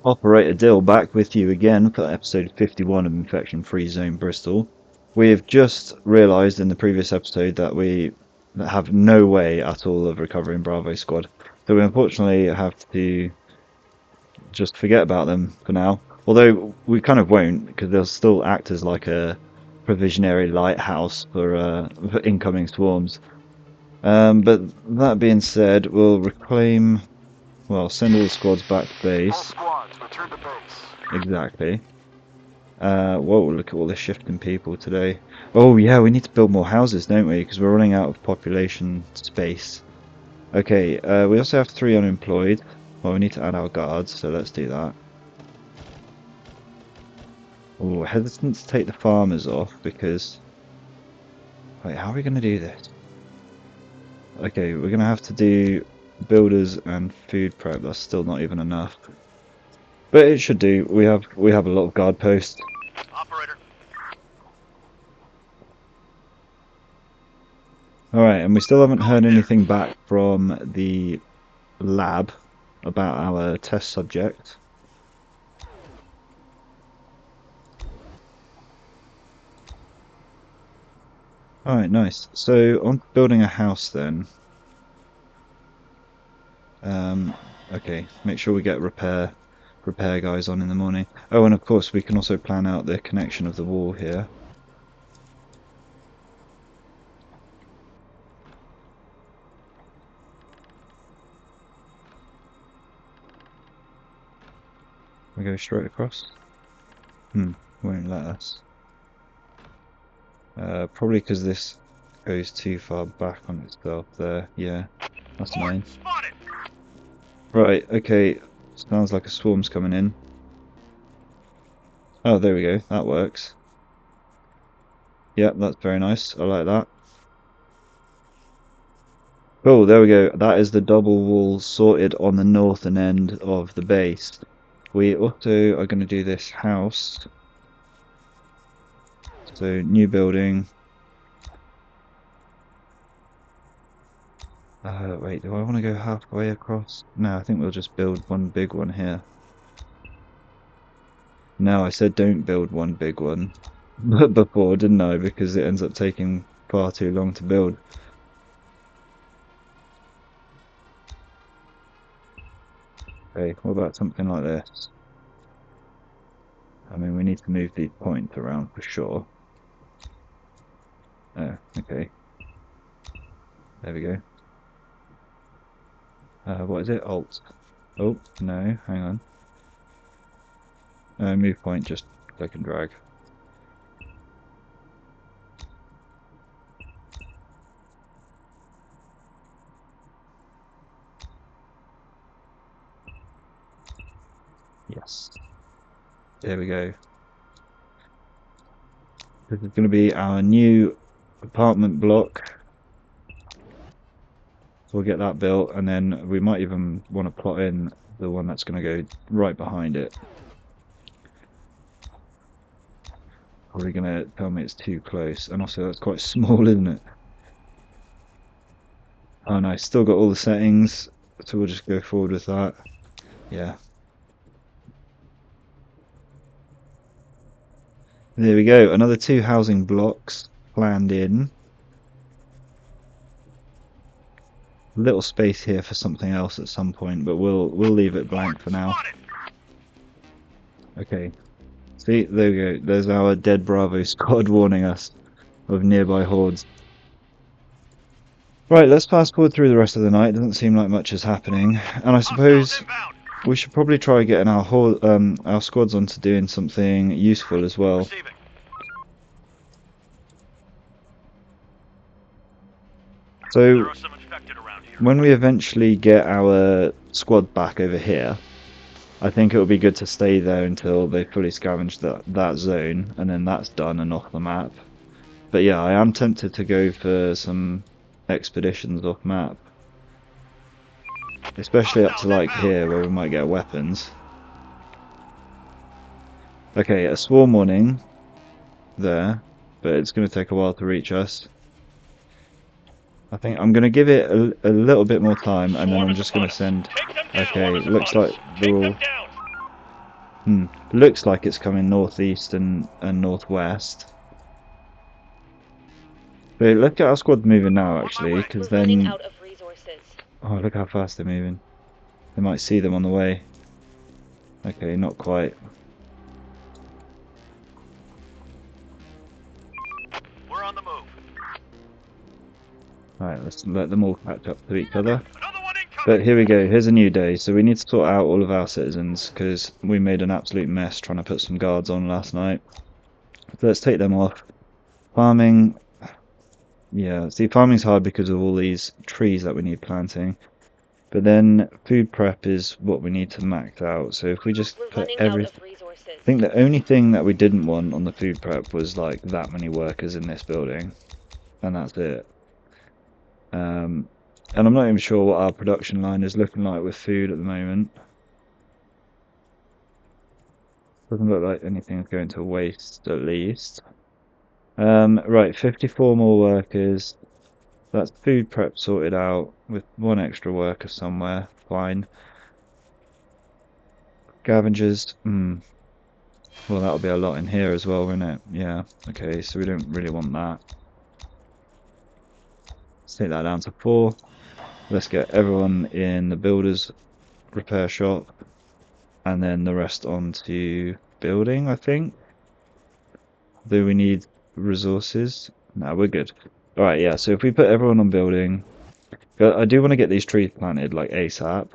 Operator Dill back with you again for episode 51 of Infection Free Zone Bristol. We've just realised in the previous episode that we have no way at all of recovering Bravo Squad. So we unfortunately have to just forget about them for now. Although we kind of won't, because they'll still act as like a provisionary lighthouse for incoming swarms. But that being said, we'll send all the squads back to All base. squads, return to base. Exactly. Whoa, look at all the shifting people today. Oh yeah, we need to build more houses, don't we? Because we're running out of population space. Okay, we also have 3 unemployed. Well, we need to add our guards, so let's do that. Oh, hesitant to take the farmers off because... Wait, how are we going to do this? Okay, we're going to have to do builders and food prep. That's still not even enough. But it should do. We have a lot of guard posts. Operator. Alright, and we still haven't heard anything back from the lab about our test subject. Alright, nice. So on building a house then. Okay, make sure we get repair guys on in the morning. Oh, and of course we can also plan out the connection of the wall here. We go straight across. Won't let us. Probably because this goes too far back on itself there. Yeah, that's annoying. Spotted. Right, okay. Sounds like a swarm's coming in. Oh, there we go. That works. Yep, that's very nice. I like that. Oh, there we go. That is the double wall sorted on the northern end of the base. We also are going to do this house. So, new building. Wait, do I want to go halfway across? No, I think we'll just build one big one here. No, I said don't build one big one before, didn't I? Because it ends up taking far too long to build. Okay, what about something like this? I mean, we need to move these points around for sure. Oh, okay. There we go. What is it? Alt. Oh, no, hang on. Move point, just click and drag. Yes. There we go. This is going to be our new apartment block. So we'll get that built, and then we might even want to plot in the one that's going to go right behind it. Probably going to tell me it's too close, and also that's quite small, isn't it? Oh no, still got all the settings, so we'll just go forward with that. Yeah. There we go, another 2 housing blocks planned in. Little space here for something else at some point, but we'll leave it blank for now. Okay. See, there we go. There's our dead Bravo squad warning us of nearby hordes. Right, let's fast forward through the rest of the night. Doesn't seem like much is happening, and I suppose we should probably try getting our squads onto doing something useful as well. Receiving. So There are some infected around here. when we eventually get our squad back over here, I think it would be good to stay there until they fully scavenge that zone, and then that's done and off the map. But yeah, I am tempted to go for some expeditions off map. Especially up to like here where we might get weapons. Okay, a swarm warning there, but it's going to take a while to reach us. I think I'm going to give it a little bit more time, and then I'm just going to send... Okay, looks like they're all... Looks like it's coming northeast and northwest. But let's get our squad moving now, actually, way. because We're running then... out of resources. Oh, look how fast they're moving. They might see them on the way. Okay, not quite. We're on the move. Alright, let's let them all catch up to each other. Another one incoming. But here we go, here's a new day. So we need to sort out all of our citizens, because we made an absolute mess trying to put some guards on last night. So let's take them off. Farming... Yeah, see, farming's hard because of all these trees that we need planting. But then food prep is what we need to max out. So if we just We're put running out everything... of resources. I think the only thing that we didn't want on the food prep was like that many workers in this building. And that's it. And I'm not even sure what our production line is looking like with food at the moment. Doesn't look like anything's going to waste, at least. Right, 54 more workers. That's food prep sorted out with one extra worker somewhere. Fine. Scavengers. Well, that'll be a lot in here as well, won't it? Yeah. Okay, so we don't really want that. Let's take that down to 4. Let's get everyone in the builder's repair shop. And then the rest onto building, I think. Do we need resources? No, we're good. Alright, yeah, so if we put everyone on building... I do want to get these trees planted, like, ASAP.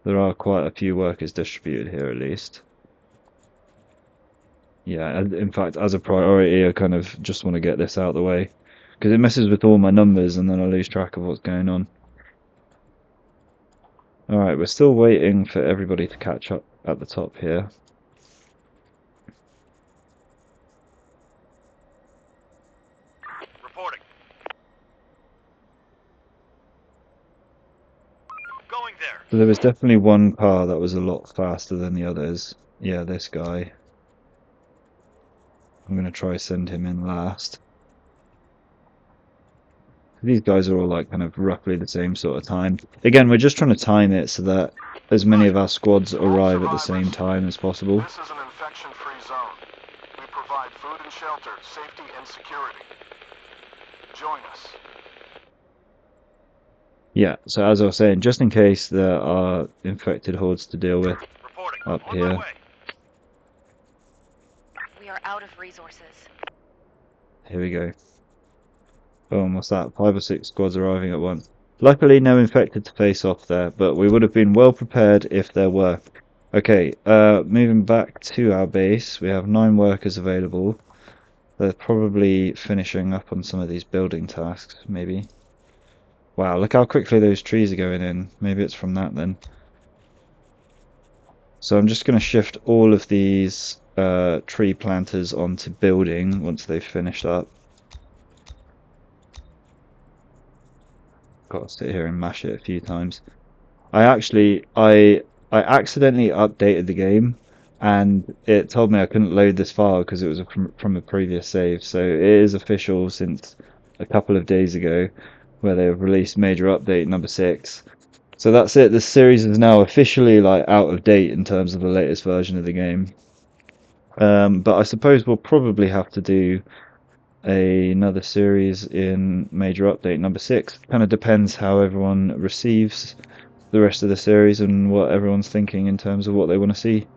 There are quite a few workers distributed here, at least. Yeah, in fact, as a priority, I kind of just want to get this out of the way. Because it messes with all my numbers, and then I lose track of what's going on. Alright, we're still waiting for everybody to catch up at the top here. Reporting. Going there. So there was definitely one car that was a lot faster than the others. Yeah, this guy. I'm going to try send him in last. These guys are all like kind of roughly the same sort of time. Again, we're just trying to time it so that as many of our squads arrive at the same time as possible. This is an infection-free zone. We provide food and shelter, safety and security. Join us. Yeah, so as I was saying, just in case there are infected hordes to deal with Reporting. up On here. my way. We are out of resources. Here we go. Boom, what's that? 5 or 6 squads arriving at once. Luckily, no infected to face off there, but we would have been well prepared if there were. Okay, moving back to our base, we have 9 workers available. They're probably finishing up on some of these building tasks, maybe. Wow, look how quickly those trees are going in. Maybe it's from that then. So I'm just going to shift all of these tree planters onto building once they've finished up. Got to sit here and mash it a few times. I accidentally updated the game, and it told me I couldn't load this file because it was from a previous save. So it is official since a couple of days ago, where they have released major update number 6. So that's it. This series is now officially like out of date in terms of the latest version of the game. But I suppose we'll probably have to do another series in major update number 6. Kind of depends how everyone receives the rest of the series and what everyone's thinking in terms of what they want to see.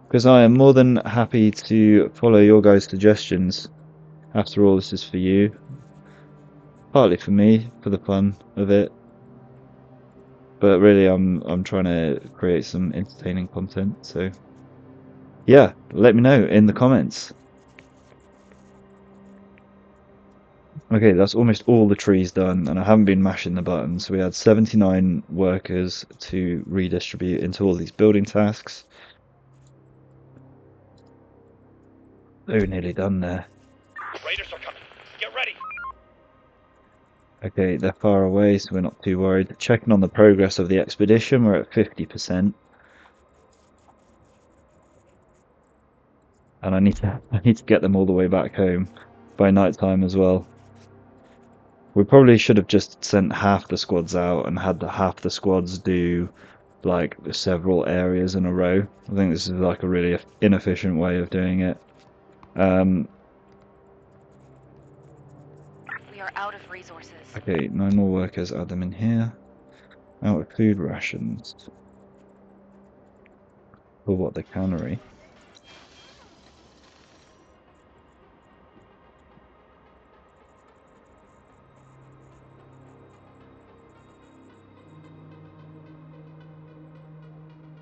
Because I am more than happy to follow your guys' suggestions. After all, this is for you. Partly for me, for the fun of it. But really, I'm trying to create some entertaining content. So, yeah, let me know in the comments. Okay, that's almost all the trees done, and I haven't been mashing the buttons. So we had 79 workers to redistribute into all these building tasks. Oh, nearly done there. Raiders are coming. Get ready. Okay, they're far away, so we're not too worried. Checking on the progress of the expedition, we're at 50%. And I need to get them all the way back home by night time as well. We probably should have just sent half the squads out and had half the squads do like several areas in a row. I think this is like a really inefficient way of doing it. We are out of resources. Okay, 9 more workers, add them in here. Out of food rations. For what, the cannery?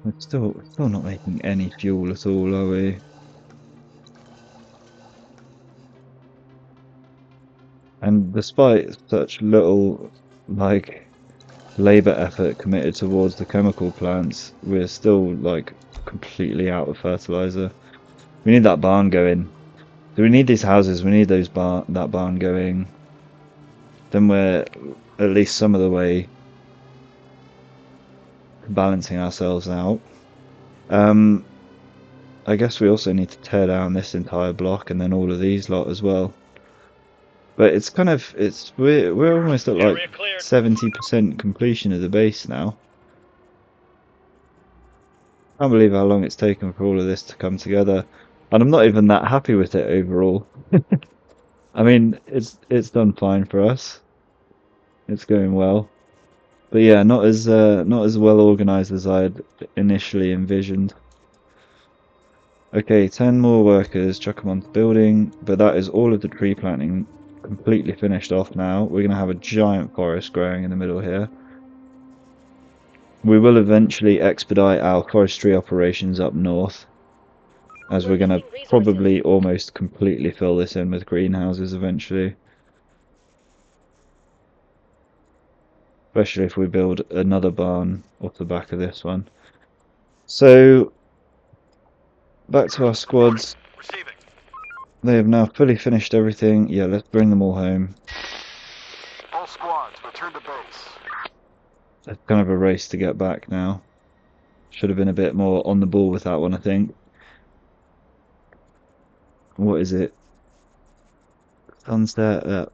We're still not making any fuel at all, are we? And despite such little, like, labor effort committed towards the chemical plants, we're still, like, completely out of fertilizer. We need that barn going. So we need these houses, we need that barn going. Then we're at least some of the way balancing ourselves out. I guess we also need to tear down this entire block and then all of these lot as well. But it's kind of we're almost at like Area cleared. 70% completion of the base now. Can't believe how long it's taken for all of this to come together. And I'm not even that happy with it overall. I mean, it's done fine for us. It's going well. But yeah, not as well organized as I had initially envisioned. Okay, 10 more workers, chuck them onto building, but that is all of the tree planting completely finished off now. We're going to have a giant forest growing in the middle here. We will eventually expedite our forestry operations up north, as we're going to probably almost completely fill this in with greenhouses eventually. Especially if we build another barn off the back of this one. So, back to our squads. Receiving. They have now fully finished everything. Yeah, let's bring them all home. All squads, return to base. It's kind of a race to get back now. Should have been a bit more on the ball with that one, I think. What is it? Sunset at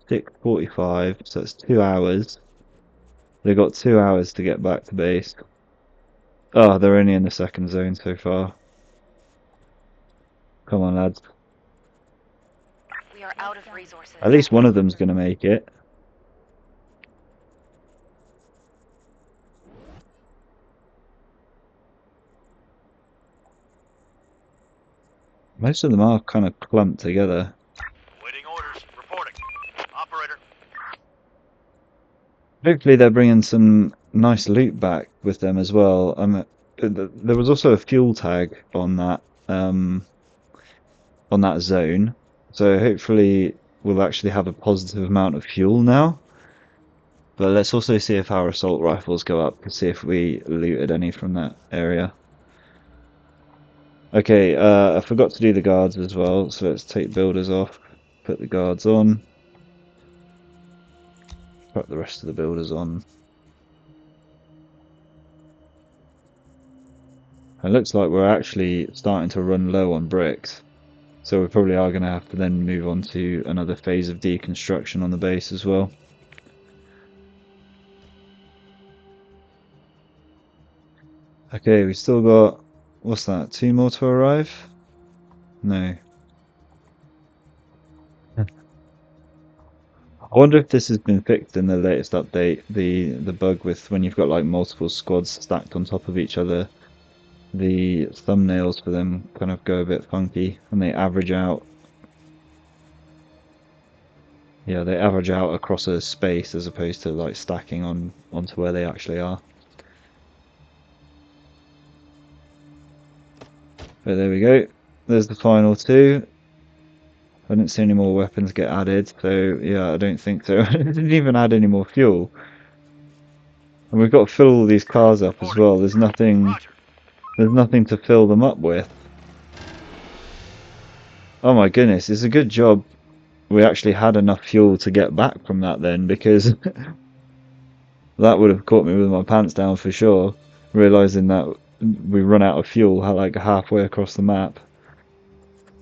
6:45, so it's 2 hours. They've got 2 hours to get back to base. Oh, they're only in the second zone so far. Come on, lads. We are out of resources. At least one of them's going to make it. Most of them are kind of clumped together. Waiting orders. Reporting. Operator. Hopefully they're bringing some nice loot back with them as well. There was also a fuel tag on that zone, so hopefully we'll actually have a positive amount of fuel now. But let's also see if our assault rifles go up to see if we looted any from that area. Okay, I forgot to do the guards as well, so let's take builders off, put the guards on, put the rest of the builders on. It looks like we're actually starting to run low on bricks, so we probably are going to have to then move on to another phase of deconstruction on the base as well. Okay, we still got, what's that, 2 more to arrive? No. I wonder if this has been fixed in the latest update, the bug with when you've got like multiple squads stacked on top of each other, the thumbnails for them kind of go a bit funky and they average out. Yeah, they average out across a space as opposed to like stacking onto where they actually are. But there we go. There's the final 2. I didn't see any more weapons get added, so yeah, I don't think so. I didn't even add any more fuel. And we've got to fill all these cars up as well. There's nothing to fill them up with. Oh my goodness, it's a good job we actually had enough fuel to get back from that then, because that would have caught me with my pants down for sure, realizing that we run out of fuel like halfway across the map.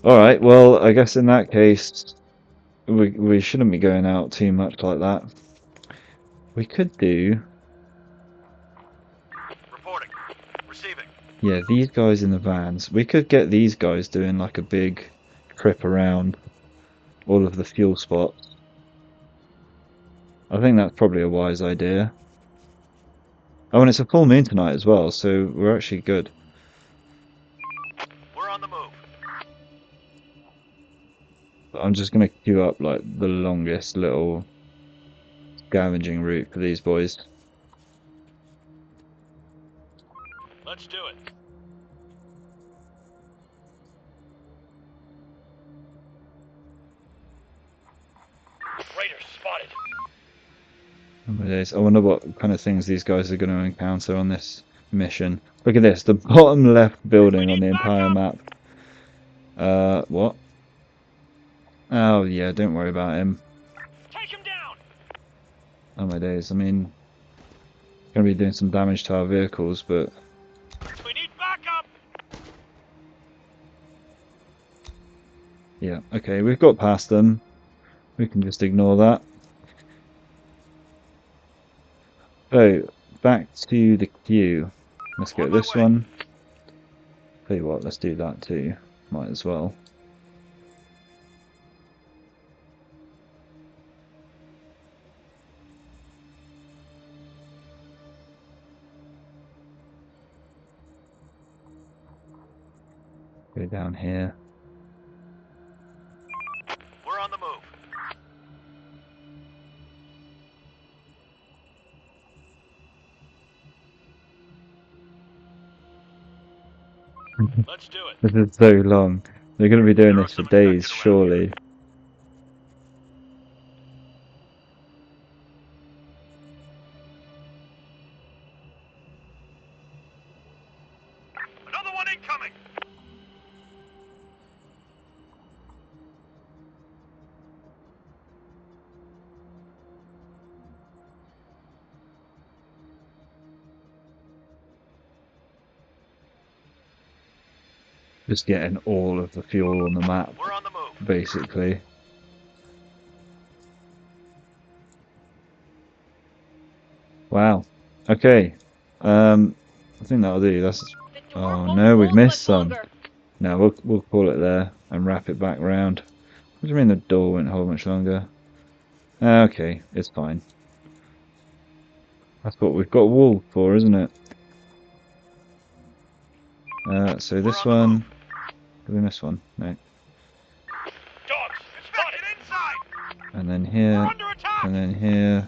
Alright, well, I guess in that case, we shouldn't be going out too much like that. We could do... Reporting. Yeah, these guys in the vans. We could get these guys doing like a big trip around all of the fuel spots. I think that's probably a wise idea. Oh, and it's a full moon tonight as well, so we're actually good. We're on the move. But I'm just gonna queue up like the longest little scavenging route for these boys. Let's do it. Raiders spotted. Oh my days. I wonder what kind of things these guys are going to encounter on this mission. Look at this, the bottom left building on the entire map. What? Oh yeah, don't worry about him. Take him down. Oh my days, I mean, gonna be doing some damage to our vehicles, but We need backup. yeah, okay, we've got past them. We can just ignore that. So, back to the queue. Let's get On my this way. one. Tell you what, let's do that too. Might as well. Go down here. We're on the move. Let's do it. This is so long. They're gonna be doing There are this for some days, infected around surely. here. Another one incoming. Just getting all of the fuel on the map, We're on the move. basically. Wow. Okay. I think that'll do. That's. The door Oh won't no, we've hold missed much some. longer. No, we'll call it there and wrap it back round. What do you mean the door won't hold much longer? Okay, it's fine. That's what we've got a wall for, isn't it? So We're this on the one. move. Did we miss one? No. Dogs. Spotted inside. And then We're here. under attack. And then here.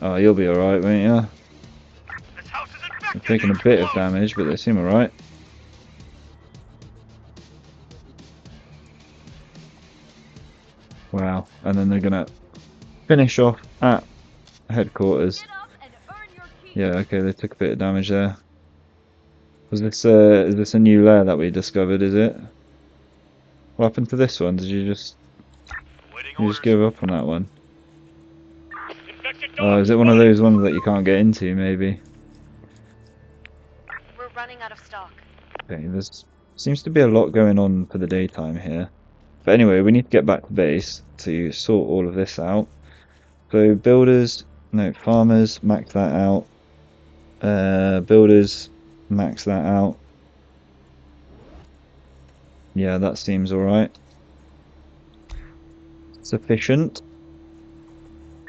Oh, you'll be alright, won't you? This house is They're infected. taking a Too bit of close. damage, but they seem alright. Wow. And then they're gonna finish off at headquarters. Get up and earn your keep. Yeah, okay, they took a bit of damage there. Was this is this a new lair that we discovered, is it? What happened to this one? Did you just Waiting you just orders. give up on that one? Infected Oh, dogs. is it one of spotted. those ones that you can't get into, maybe? We're running out of stock. Okay, there's seems to be a lot going on for the daytime here. But anyway, we need to get back to base to sort all of this out. So builders, no, farmers, max that out. Builders, max that out. Yeah, that seems alright. Sufficient.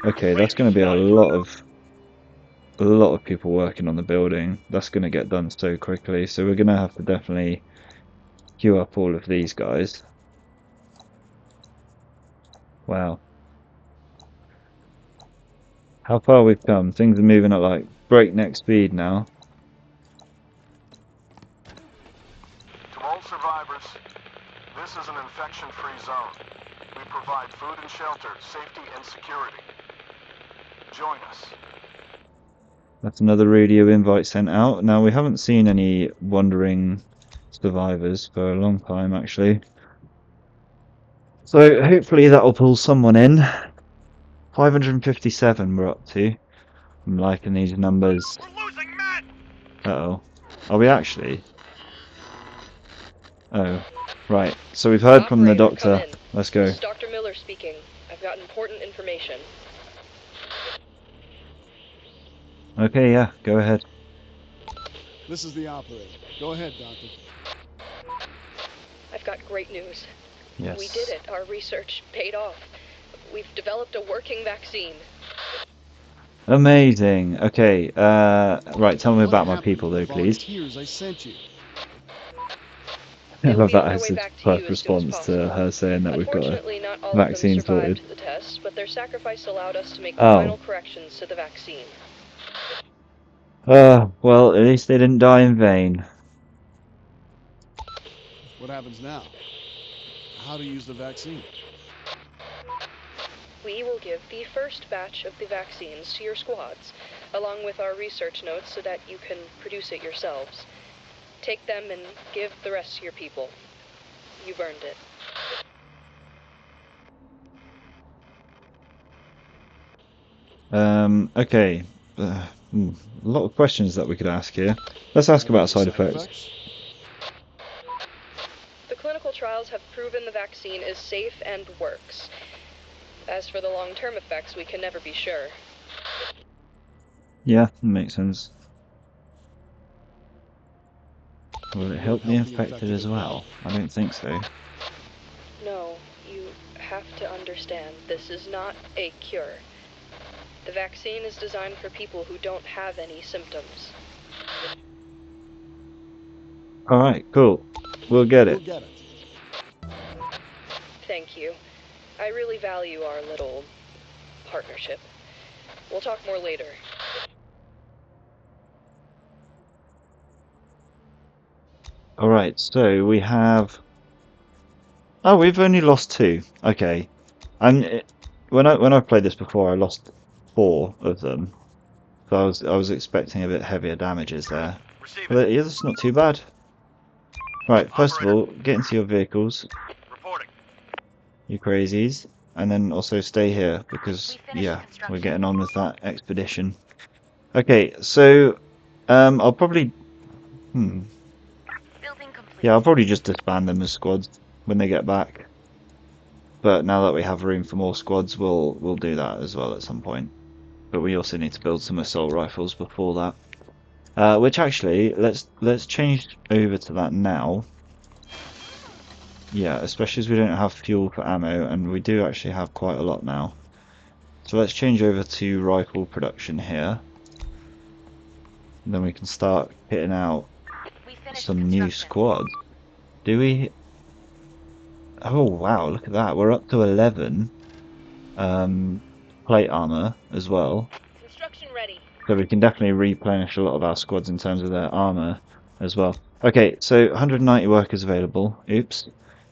Okay, that's going to be a lot of people working on the building. That's going to get done so quickly. So we're going to have to definitely queue up all of these guys. Wow. How far we've come. Things are moving at like breakneck speed now. To all survivors, this is an infection-free zone. We provide food and shelter, safety and security. Join us. That's another radio invite sent out. Now, we haven't seen any wandering survivors for a long time, actually. So hopefully that'll pull someone in. 557 we're up to. I'm liking these numbers. We're losing men. Uh-oh. Are we actually? Oh, right. So we've heard from the Operator, doctor. come in. Let's go. This is Dr. Miller speaking. I've got important information. Okay, yeah, go ahead. This is the operator. Go ahead, Doctor. I've got great news. Yes. We did it. Our research paid off. We've developed a working vaccine. Amazing. Okay. Right. Tell me What about my happened people, to the though, please. volunteers I sent you? I They will love be that on their as way his back to you first as soon as response to possible. her saying that we've got a Unfortunately, not all of them vaccine sorted. survived the test, but their sacrifice allowed us to make the Oh. final corrections to the vaccine. Well, at least they didn't die in vain. What happens now? How to use the vaccine? We will give the first batch of the vaccines to your squads, along with our research notes so that you can produce it yourselves. Take them and give the rest to your people. You've earned it. Okay. A lot of questions that we could ask here. Let's ask Any about side effects. The clinical trials have proven the vaccine is safe and works. As for the long-term effects, we can never be sure. Yeah, makes sense. Will it help the infected as well? I don't think so. No, you have to understand, this is not a cure. The vaccine is designed for people who don't have any symptoms. Alright, cool. We'll get We'll it. get it. Thank you. I really value our little partnership. We'll talk more later. Alright, so we have... Oh, we've only lost 2. Okay. And when I played this before, I lost 4 of them. So I was expecting a bit heavier damages there. Receive But it. yeah, that's not too bad. Right, first of Operator. all, get into your vehicles, Reporting. you crazies. And then also stay here, because, We finished yeah, construction. we're getting on with that expedition. Okay, so, I'll probably... Building complete. Yeah, I'll probably just disband them as squads when they get back. But now that we have room for more squads, we'll do that as well at some point. But we also need to build some assault rifles before that. Which actually, let's change over to that now. Yeah, especially as we don't have fuel for ammo, and we do actually have quite a lot now. So let's change over to rifle production here. And then we can start hitting out We finished some new construction. squads. Do we? Oh wow, look at that. We're up to 11 plate armor as well. Construction ready. So we can definitely replenish a lot of our squads in terms of their armor as well. Okay, so 190 workers available. Oops.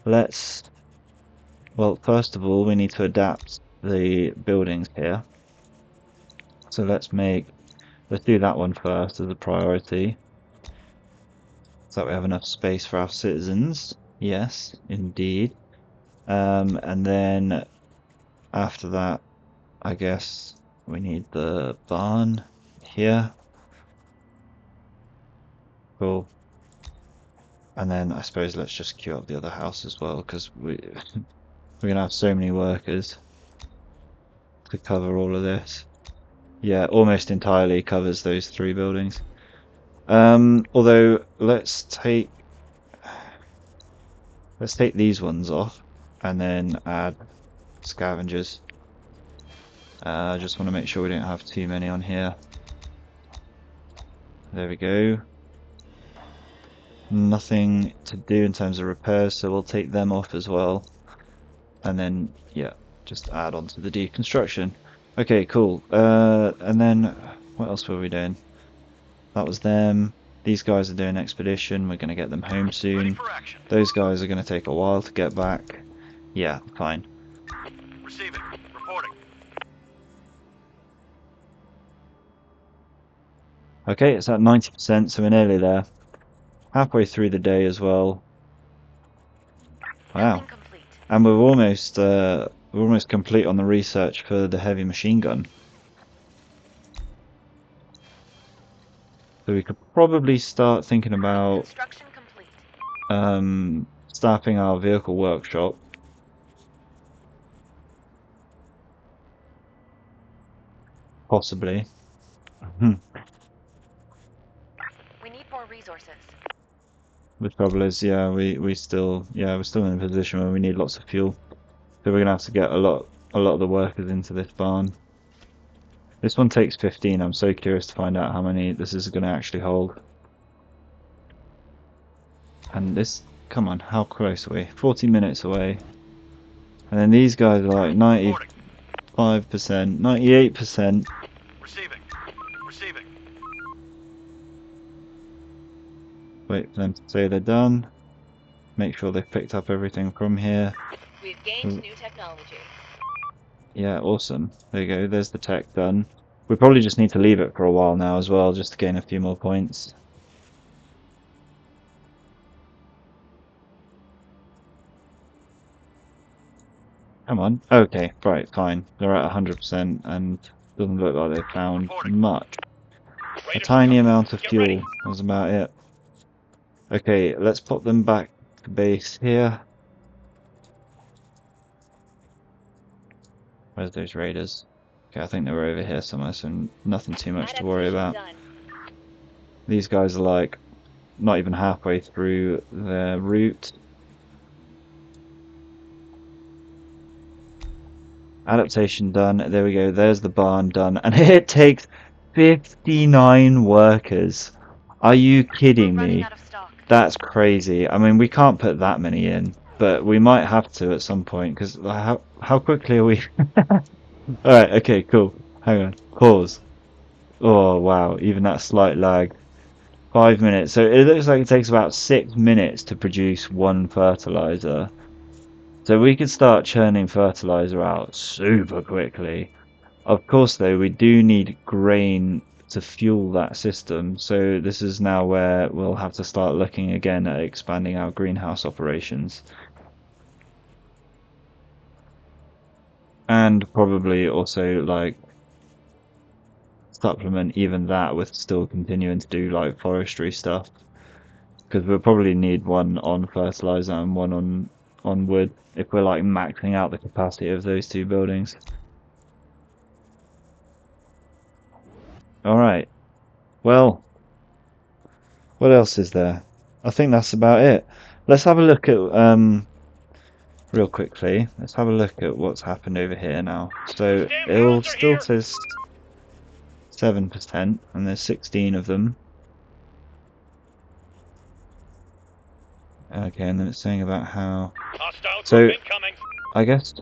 Let's... Well, first of all, we need to adapt the buildings here. So let's do that one first as a priority. So that we have enough space for our citizens. Yes, indeed. And then after that, I guess we need the barn here. Cool. And then I suppose let's just queue up the other house as well, because we're gonna have so many workers to cover all of this. Yeah, almost entirely covers those 3 buildings. Although let's take these ones off and then add scavengers. I just want to make sure we don't have too many on here. There we go. Nothing to do in terms of repairs, so we'll take them off as well. And then, yeah, just add on to the deconstruction. Okay, cool. And then, what else were we doing? That was them. These guys are doing expedition. We're going to get them home Ready soon. for action. Those guys are going to take a while to get back. Yeah, fine. Receive it. Reporting. Okay, it's at 90%, so we're nearly there. Halfway through the day as well. Wow. Building complete. And we're almost complete on the research for the heavy machine gun. So we could probably start thinking about Construction complete. staffing our vehicle workshop. Possibly. We need more resources. The trouble is, yeah, we're still in a position where we need lots of fuel. So we're gonna have to get a lot of the workers into this barn. This one takes 15. I'm so curious to find out how many this is gonna actually hold. And this, come on, how close are we? 40 minutes away. And then these guys are like Reporting. 95%, 98%. Receiving. Receiving. Wait for them to say they're done. Make sure they've picked up everything from here. We've gained new technology. Yeah, awesome. There you go, there's the tech done. We probably just need to leave it for a while now as well, just to gain a few more points. Come on. Okay, right, fine. They're at 100% and doesn't look like they've found much. A Raiders tiny incoming. amount of Get fuel. ready. That was about it. Okay, let's pop them back to base here. Where's those raiders? Okay, I think they were over here somewhere, so nothing too much to worry Adaptation about. done. These guys are like not even halfway through their route. Adaptation done. There we go. There's the barn done. And it takes 59 workers. Are you We're kidding running me? out of stock. That's crazy. I mean, we can't put that many in, but we might have to at some point, because how quickly are we? Alright, okay, cool. Hang on. Pause. Oh, wow. Even that slight lag. 5 minutes. So it looks like it takes about 6 minutes to produce one fertilizer. So we could start churning fertilizer out super quickly. Of course, though, we do need grain to fuel that system. So this is now where we'll have to start looking again at expanding our greenhouse operations. And probably also like supplement even that with still continuing to do like forestry stuff. Because we'll probably need one on fertilizer and one on wood if we're like maxing out the capacity of those two buildings. Alright, well, what else is there? I think that's about it. Let's have a look at, real quickly, let's have a look at what's happened over here now. So it'll still says 7% and there's 16 of them. Okay, and then it's saying about how, Hostile so group incoming. I guess,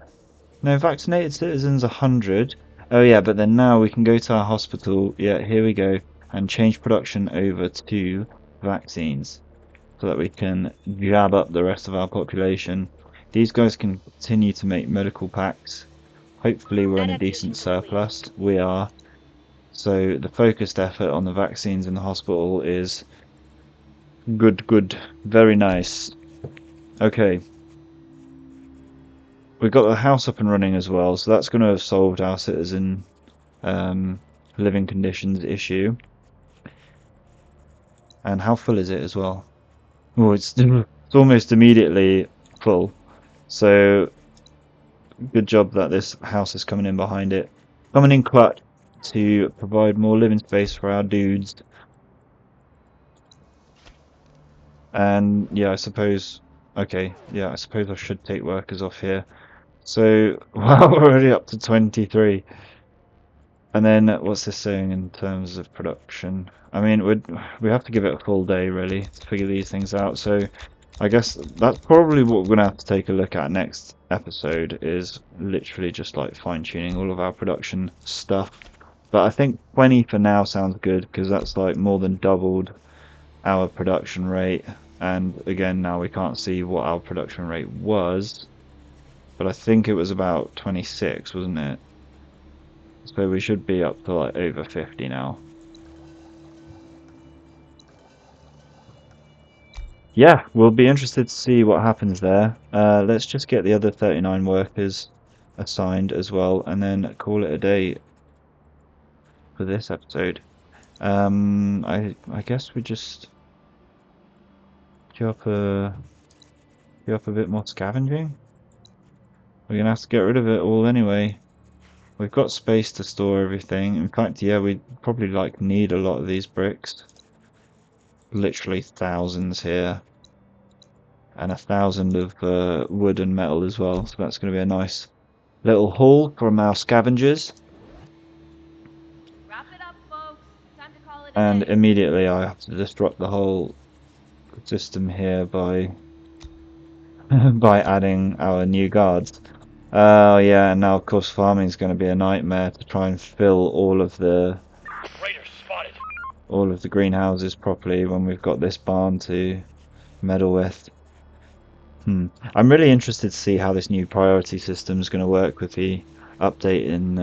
no, vaccinated citizens 100. Oh yeah, but then now we can go to our hospital, yeah, here we go, and change production over to vaccines so that we can jab up the rest of our population. These guys can continue to make medical packs. Hopefully we're in a decent surplus. We are. So the focused effort on the vaccines in the hospital is good, very nice. Okay. We've got the house up and running as well, so that's going to have solved our citizen living conditions issue. And how full is it as well? Oh, it's almost immediately full. So good job that this house is coming in behind it. Coming in clutch to provide more living space for our dudes. And yeah, I suppose, okay, yeah, I suppose I should take workers off here. So, wow, we're already up to 23. And then what's this saying in terms of production? I mean, we have to give it a full day really to figure these things out. So I guess that's probably what we're gonna have to take a look at next episode, is literally just like fine-tuning all of our production stuff. But I think 20 for now sounds good because that's like more than doubled our production rate. And again, now we can't see what our production rate was, but I think it was about 26, wasn't it? So we should be up to like over 50 now. Yeah, we'll be interested to see what happens there. Let's just get the other 39 workers assigned as well, and then call it a day for this episode. I guess we just do up a bit more scavenging. We're gonna have to get rid of it all anyway. We've got space to store everything. In fact, yeah, we probably like need a lot of these bricks. literally thousands here. And 1,000 of wood and metal as well, so that's going to be a nice little haul from our scavengers. Wrap it up, folks. Time to call it a And day. immediately I have to disrupt the whole system here by by adding our new guards. Oh yeah, and now of course farming is going to be a nightmare to try and fill Raiders spotted. all of the greenhouses properly when we've got this barn to meddle with. I'm really interested to see how this new priority system is going to work with the update in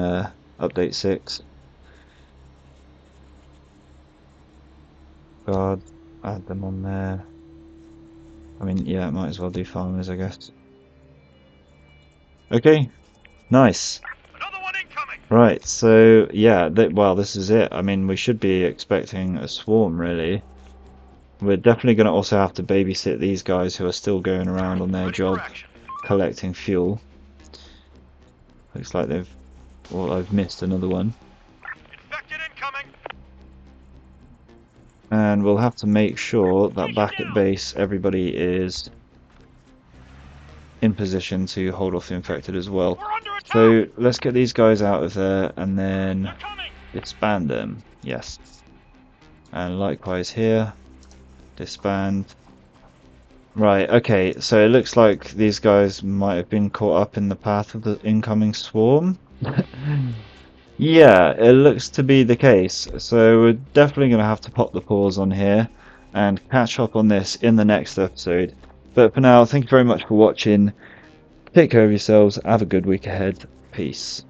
update 6. God, add them on there. I mean, yeah, might as well do farmers, I guess. Okay, nice. Another one incoming. Right, so yeah, well, this is it. I mean, we should be expecting a swarm, really. We're definitely going to also have to babysit these guys who are still going around on their Ready for job action. collecting fuel. Looks like I've missed another one. Infected incoming. And we'll have to make sure that Take back it at down. base everybody is in position to hold off the infected as well. We're under attack. So let's get these guys out of there and then They're coming. disband them. Yes. And likewise here. Disband. Right, okay, so it looks like these guys might have been caught up in the path of the incoming swarm. Yeah, it looks to be the case. So we're definitely going to have to pop the pause on here and catch up on this in the next episode. But for now, thank you very much for watching. Take care of yourselves. Have a good week ahead. Peace.